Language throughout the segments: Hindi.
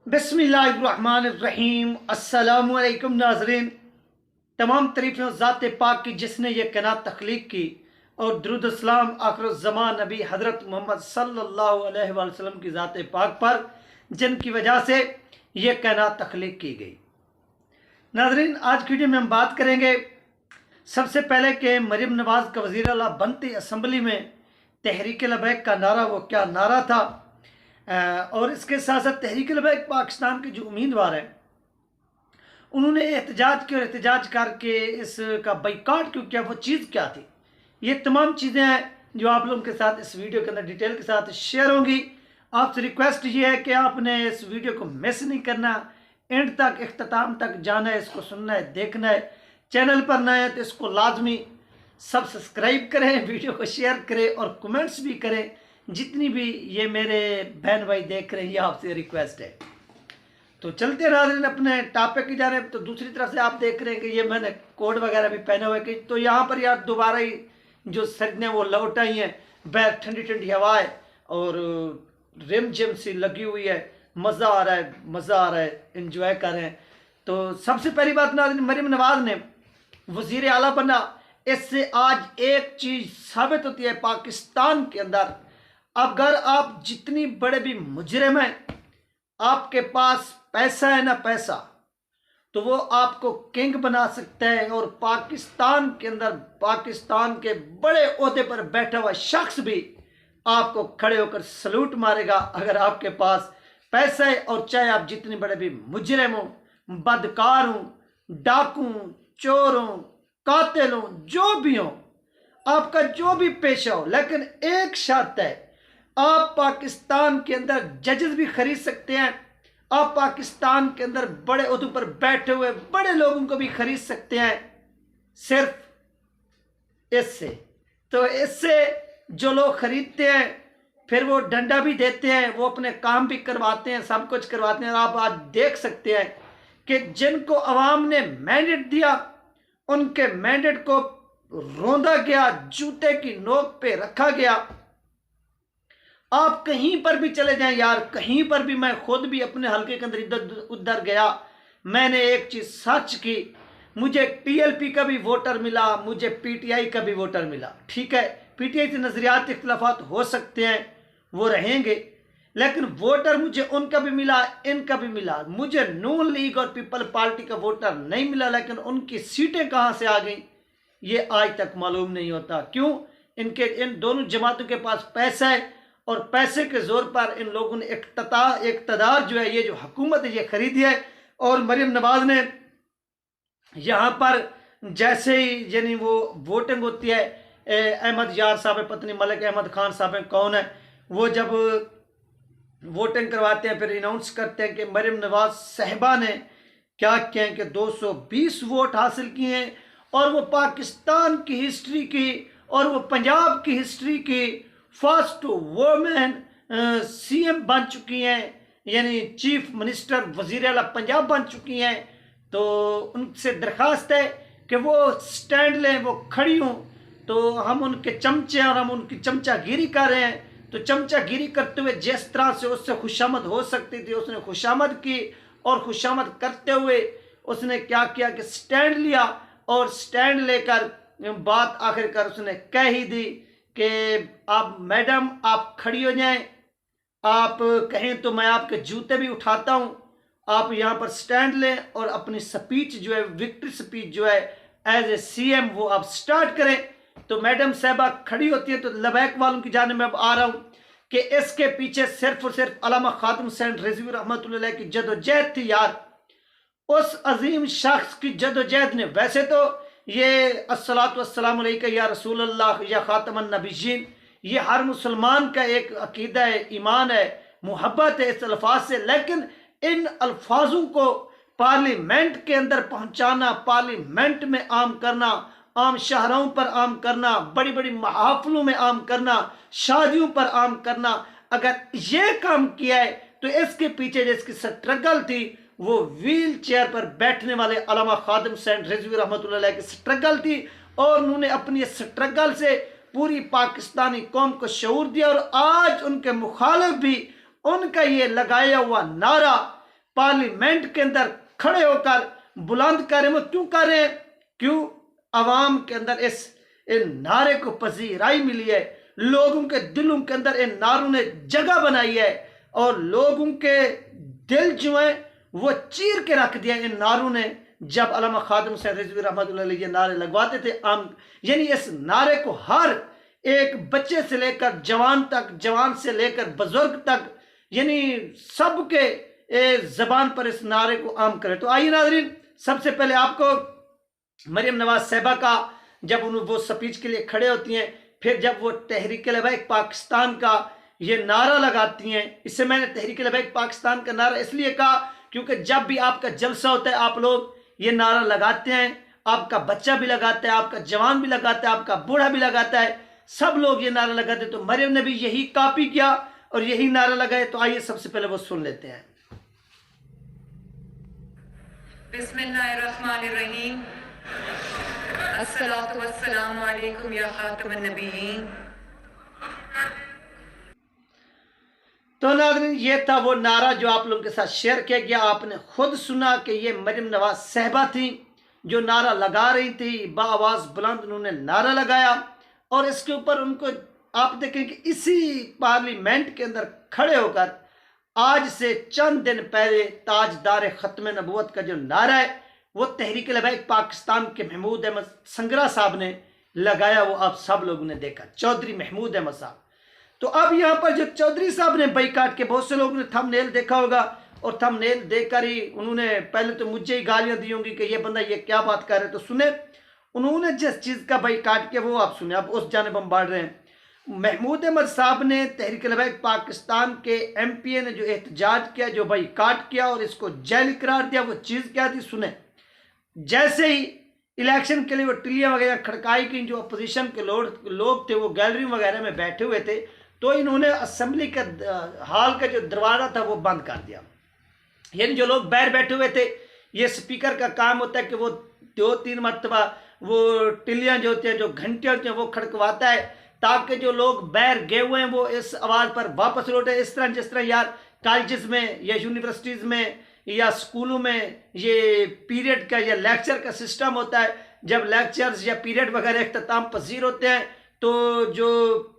बिस्मिल्लाहिर्रहमानिर्रहीम। अस्सलामुअलैकुम नाज़रीन। तमाम तरीफ़ें ज़ात पाक की जिसने ये कायनात तख्लीक की और दुरूद सलाम आखिरुज़्ज़मान नबी हज़रत मोहम्मद सल्लल्लाहु अलैहि वसल्लम की ज़ात पाक पर जिनकी वजह से ये कायनात तख्लीक की गई। नाज़रीन, आज की वीडियो में हम बात करेंगे सबसे पहले कि मरीम नवाज़ का वज़ीर आला बनती असम्बली में तहरीक लबैक का नारा वो क्या नारा था, और इसके साथ साथ तहरीक लबैक पाकिस्तान के जो उम्मीदवार हैं उन्होंने एहतजाज किया और एहतजाज करके इसका बाइकाट क्यों किया, वो चीज़ क्या थी। ये तमाम चीज़ें हैं जो आप लोगों के साथ इस वीडियो के अंदर डिटेल के साथ शेयर होंगी। आपसे रिक्वेस्ट ये है कि आपने इस वीडियो को मिस नहीं करना, एंड तक इख्तिताम तक जाना है, इसको सुनना है, देखना है। चैनल पर नए हैं तो इसको लाजमी सब्सक्राइब करें, वीडियो को शेयर करें और कमेंट्स भी करें। जितनी भी ये मेरे बहन भाई देख रहे हैं, ये आपसे रिक्वेस्ट है। तो चलते नाज़रीन अपने टॉपिक की जा रहे हैं। तो दूसरी तरफ से आप देख रहे हैं कि ये मैंने कोट वगैरह भी पहने हुए कि तो यहाँ पर यार दोबारा ही जो सर्दियाँ वो लौट आई हैं, बैर ठंडी ठंडी हवाएं और रिम जिम सी लगी हुई है, मज़ा आ रहा है, मज़ा आ रहा है, इंजॉय कर रहे हैं। तो सबसे पहली बात नाज़रीन, मरीम नवाज़ ने वज़ीर आला बना, इससे आज एक चीज़ साबित होती है पाकिस्तान के अंदर, अगर आप जितनी बड़े भी मुजरिम हैं, आपके पास पैसा है ना पैसा, तो वो आपको किंग बना सकता है। और पाकिस्तान के अंदर पाकिस्तान के बड़े ओहदे पर बैठा हुआ शख्स भी आपको खड़े होकर सलूट मारेगा अगर आपके पास पैसा है। और चाहे आप जितने बड़े भी मुजरिम हो, बदकार हो, डाकू, चोर हो, कातिल हो, जो भी हो, आपका जो भी पेशा हो, लेकिन एक शर्त है, आप पाकिस्तान के अंदर जजेस भी खरीद सकते हैं, आप पाकिस्तान के अंदर बड़े ओहदे पर बैठे हुए बड़े लोगों को भी खरीद सकते हैं, सिर्फ इससे। तो इससे जो लोग खरीदते हैं फिर वो डंडा भी देते हैं, वो अपने काम भी करवाते हैं, सब कुछ करवाते हैं। आप आज देख सकते हैं कि जिनको अवाम ने मैंडेट दिया उनके मैंडेट को रोंदा गया, जूते की नोक पे रखा गया। आप कहीं पर भी चले जाएं यार, कहीं पर भी, मैं खुद भी अपने हल्के के अंदर इधर उधर गया, मैंने एक चीज सर्च की, मुझे टीएलपी का भी वोटर मिला, मुझे पीटीआई का भी वोटर मिला। ठीक है, पीटीआई से नजरियात इख्तलाफात हो सकते हैं, वो रहेंगे, लेकिन वोटर मुझे उनका भी मिला, इनका भी मिला। मुझे नून लीग और पीपल पार्टी का वोटर नहीं मिला, लेकिन उनकी सीटें कहां से आ गई ये आज तक मालूम नहीं होता। क्यों? इन दोनों जमातों के पास पैसा है और पैसे के जोर पर इन लोगों ने इक़्तिदार जो है, ये जो हुकूमत है, ये खरीदी है। और मरीम नवाज ने यहाँ पर जैसे ही यानी वो वोटिंग होती है, अहमद यार साहब है, पत्नी मलिक अहमद खान साहब है, कौन है वो, जब वोटिंग करवाते हैं फिर अनाउंस करते हैं कि मरीम नवाज साहिबा ने क्या किया है कि 220 वोट हासिल किए हैं, और वो पाकिस्तान की हिस्ट्री की और वो पंजाब की हिस्ट्री की फर्स्ट वोमेन सीएम बन चुकी हैं, यानी चीफ मिनिस्टर वजीर आला पंजाब बन चुकी हैं। तो उनसे दरख्वास्त है कि वो स्टैंड लें, वो खड़ी हों। तो हम उनके चमचे और हम उनकी चमचागिरी कर रहे हैं। तो चमचागिरी करते हुए जिस तरह से उससे खुशामद हो सकती थी उसने खुशामद की, और खुशामद करते हुए उसने क्या किया कि स्टैंड लिया, और स्टैंड लेकर बात आखिरकार उसने कह ही दी कि आप मैडम आप खड़ी हो जाएं, आप कहें तो मैं आपके जूते भी उठाता हूं, आप यहां पर स्टैंड लें और अपनी स्पीच जो है, विक्ट्री स्पीच जो है एज ए सीएम, वो आप स्टार्ट करें। तो मैडम साहबा खड़ी होती है। तो लबैक वालों की जाने में अब आ रहा हूं कि इसके पीछे सिर्फ और सिर्फ अल्लामा खातिम हुसैन रिजवी रहमतुल्लाह की जदोजहद थी यार। उस अजीम शख्स की जदोजहद ने, वैसे तो ये अस्सलातु वस्सलामु अलैका या रसूल अल्लाह या खातमन नबीयीन, ये हर मुसलमान का एक अकीदा है, ईमान है, मोहब्बत है इस अल्फाज से, लेकिन इन अल्फाजों को पार्लियामेंट के अंदर पहुंचाना, पार्लियामेंट में आम करना, आम शहरों पर आम करना, बड़ी बड़ी महफिलों में आम करना, शादियों पर आम करना, अगर ये काम किया है तो इसके पीछे जिसकी स्ट्रगल थी वो व्हील चेयर पर बैठने वाले अल्लामा खातिम हुसैन रिजवी रहमतुल्लाह की स्ट्रगल थी। और उन्होंने अपनी स्ट्रगल से पूरी पाकिस्तानी कौम को शऊर दिया। और आज उनके मुखालिफ भी उनका ये लगाया हुआ नारा पार्लियामेंट के अंदर खड़े होकर बुलंद कर रहे हैं। वो क्यों कर रहे हैं? क्यों? अवाम के अंदर इस नारे को पजीराई मिली है, लोगों के दिलों के अंदर इन नारों ने जगह बनाई है और लोगों के दिल जो है वो चीर के रख दिया इन नारों ने। जब अल्लामा खादिम हुसैन रिजवी रहमतुल्लाह अलैह ये नारे लगवाते थे आम, यानी इस नारे को हर एक बच्चे से लेकर जवान तक, जवान से लेकर बुजुर्ग तक, यानी सबके जबान पर इस नारे को आम करें। तो आइए नाज़रीन, सबसे पहले आपको मरियम नवाज साहिबा का जब वो स्पीच के लिए खड़े होती हैं, फिर जब वो तहरीक लबैक पाकिस्तान का ये नारा लगाती हैं, इससे मैंने तहरीक लबैक पाकिस्तान का नारा इसलिए कहा क्योंकि जब भी आपका जलसा होता है आप लोग ये नारा लगाते हैं, आपका बच्चा भी लगाता है, आपका जवान भी लगाता है, आपका बूढ़ा भी लगाता है, सब लोग ये नारा लगाते हैं। तो मरियम ने भी यही कॉपी किया और यही नारा लगाए। तो आइए सबसे पहले वो सुन लेते हैं। बिस्मिल्लाहिर्रहमानिर्रहीम, अस्सलातु वस्सलामु अलैकुम या खातमुन नबिय्यीन। तो नाज़रीन, ये था वो नारा जो आप लोगों के साथ शेयर किया गया। आपने खुद सुना कि ये मरियम नवाज साहिबा थी जो नारा लगा रही थी, बाआवाज़ बुलंद उन्होंने नारा लगाया और इसके ऊपर उनको आप देखें कि इसी पार्लियामेंट के अंदर खड़े होकर आज से चंद दिन पहले ताजदार ख़त्म नबूवत का जो नारा है वो तहरीक लबैक पाकिस्तान के महमूद अहमद संगरा साहब ने लगाया। वो आप सब लोगों ने देखा, चौधरी महमूद अहमद साहब। तो अब यहाँ पर जो चौधरी साहब ने बाइकाट के, बहुत से लोगों ने थंबनेल देखा होगा और थंबनेल देखकर ही उन्होंने पहले तो मुझे ही गालियाँ दी होंगी कि ये बंदा ये क्या बात कर रहे। तो सुने, उन्होंने जिस चीज़ का बाइकाट किया वो आप सुने। आप उस जानिब हम बढ़ रहे हैं। महमूद अहमद साहब ने तहरीक लबैक पाकिस्तान के MPA ने जो एहतजाज किया, जो बाइकाट किया और इसको जायज़ करार दिया, वो चीज़ क्या थी सुने। जैसे ही इलेक्शन के लिए वो टिल्लियाँ वगैरह खड़काई गई, जो अपोजिशन के लोग थे वो गैलरी वगैरह में बैठे हुए थे, तो इन्होंने असेंबली का हॉल का जो दरवाज़ा था वो बंद कर दिया। यानी जो लोग बाहर बैठे हुए थे, ये स्पीकर का काम होता है कि वो 2-3 मरतबा वो टिल्लियाँ जो होती हैं, जो घंटे होते हैं, वो खड़कवाता है ताकि जो लोग बाहर गए हुए हैं वो इस आवाज़ पर वापस लौटे। इस तरह जिस तरह यार कॉलेजेस में या यूनिवर्सिटीज़ में या स्कूलों में ये पीरियड का या लेक्चर का सिस्टम होता है, जब लेक्चर्स या पीरियड वगैरह इख्तिताम पजीर होते हैं तो जो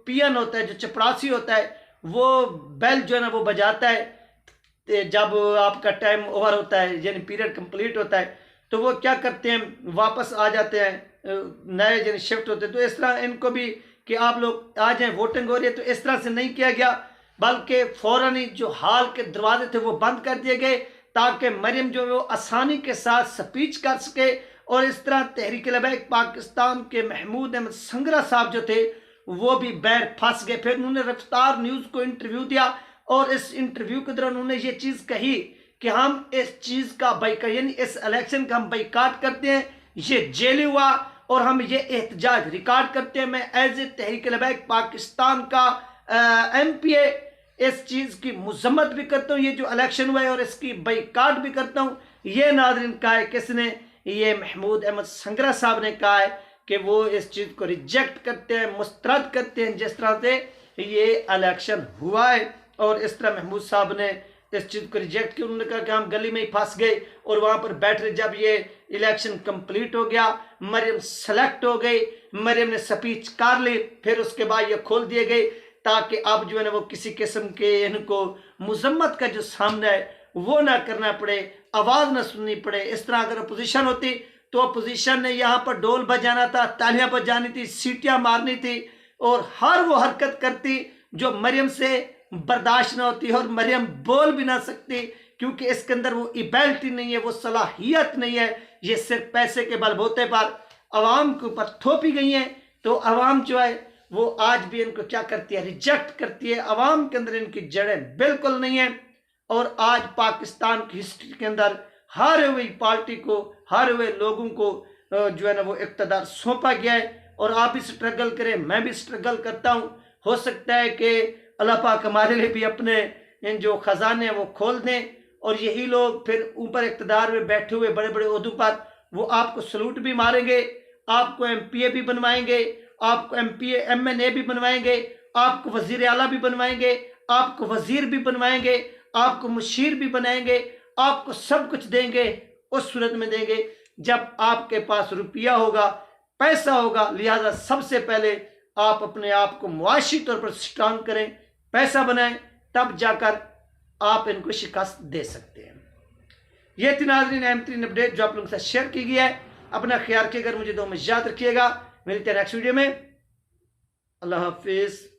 पियन होता है, जो चपरासी होता है, वो बेल जो है ना वो बजाता है जब आपका टाइम ओवर होता है, यानी पीरियड कंप्लीट होता है, तो वो क्या करते हैं वापस आ जाते हैं, नए यानी शिफ्ट होते हैं। तो इस तरह इनको भी कि आप लोग आ जाएं, वोटिंग हो रही है, तो इस तरह से नहीं किया गया, बल्कि फ़ौरन ही जो हॉल के दरवाजे थे वो बंद कर दिए गए ताकि मरियम जो है वो आसानी के साथ स्पीच कर सके। और इस तरह तहरीक लबैक पाकिस्तान के महमूद अहमद संगरा साहब जो थे वो भी बैर फंस गए। फिर उन्होंने रफ्तार न्यूज़ को इंटरव्यू दिया और इस इंटरव्यू के दौरान उन्होंने ये चीज़ कही कि हम इस चीज़ का बाइकाट, यानी इस इलेक्शन का हम बाइकाट करते हैं, ये जेल हुआ और हम ये एहतजाज रिकॉर्ड करते हैं। मैं एज ए तहरीक लबैक पाकिस्तान का MPA इस चीज़ की मजम्मत भी करता हूँ, ये जो इलेक्शन हुआ है, और इसकी बाइकाट भी करता हूँ। ये नाज़रीन कहा है किसने? ये महमूद अहमद संगरा साहब ने कहा है कि वो इस चीज़ को रिजेक्ट करते हैं, मुस्तरद करते हैं जिस तरह से ये इलेक्शन हुआ है। और इस तरह महमूद साहब ने इस चीज़ को रिजेक्ट किया। उन्होंने कहा कि हम गली में ही फंस गए और वहाँ पर बैठ रहे। जब ये इलेक्शन कंप्लीट हो गया, मरियम सेलेक्ट हो गई, मरियम ने स्पीच कर ली, फिर उसके बाद ये खोल दिए गए ताकि अब जो है ना वो किसी किस्म के इनको मजम्मत का जो सामना है वो ना करना पड़े, आवाज़ ना सुननी पड़े। इस तरह अगर अपोजिशन होती तो अपोजिशन ने यहाँ पर ढोल बजाना था, तालियां बजानी थी, सीटियां मारनी थी और हर वो हरकत करती जो मरियम से बर्दाश्त ना होती और मरियम बोल भी ना सकती, क्योंकि इसके अंदर वो एबिलिटी नहीं है, वो सलाहियत नहीं है। ये सिर्फ पैसे के बलबूते पर अवाम के ऊपर थोपी गई हैं। तो अवाम जो है वो आज भी इनको क्या करती है? रिजेक्ट करती है। अवाम के अंदर इनकी जड़ें बिल्कुल नहीं है। और आज पाकिस्तान की हिस्ट्री के अंदर हारे हुई पार्टी को, हारे हुए लोगों को जो है ना वो इक़्तिदार सौंपा गया है। और आप भी स्ट्रगल करें, मैं भी स्ट्रगल करता हूँ। हो सकता है कि अल्लाह पाक हमारे लिए भी अपने इन जो ख़जाने हैं वो खोल दें और यही लोग फिर ऊपर इक़्तिदार में बैठे हुए बड़े बड़े ओहदों पर वो आपको सलूट भी मारेंगे, आपको MPA भी बनवाएंगे, आपको MNA भी बनवाएंगे, आपको वज़ीर आला भी बनवाएंगे, आपको वज़ीर भी बनवाएंगे, आपको मुशीर भी बनाएंगे, आपको सब कुछ देंगे, उस सूरत में देंगे जब आपके पास रुपया होगा, पैसा होगा। लिहाजा सबसे पहले आप अपने आप को मुआशी तौर पर स्ट्रांग करें, पैसा बनाएं, तब जाकर आप इनको शिकस्त दे सकते हैं। ये थी नाज़रीन अहम तरीन अपडेट जो आप लोगों के साथ शेयर की गई है। अपना ख्याल रखिएगा, मुझे दुआ में याद रखिएगा। मिलते हैं नेक्स्ट वीडियो में। अल्लाह हाफिज़।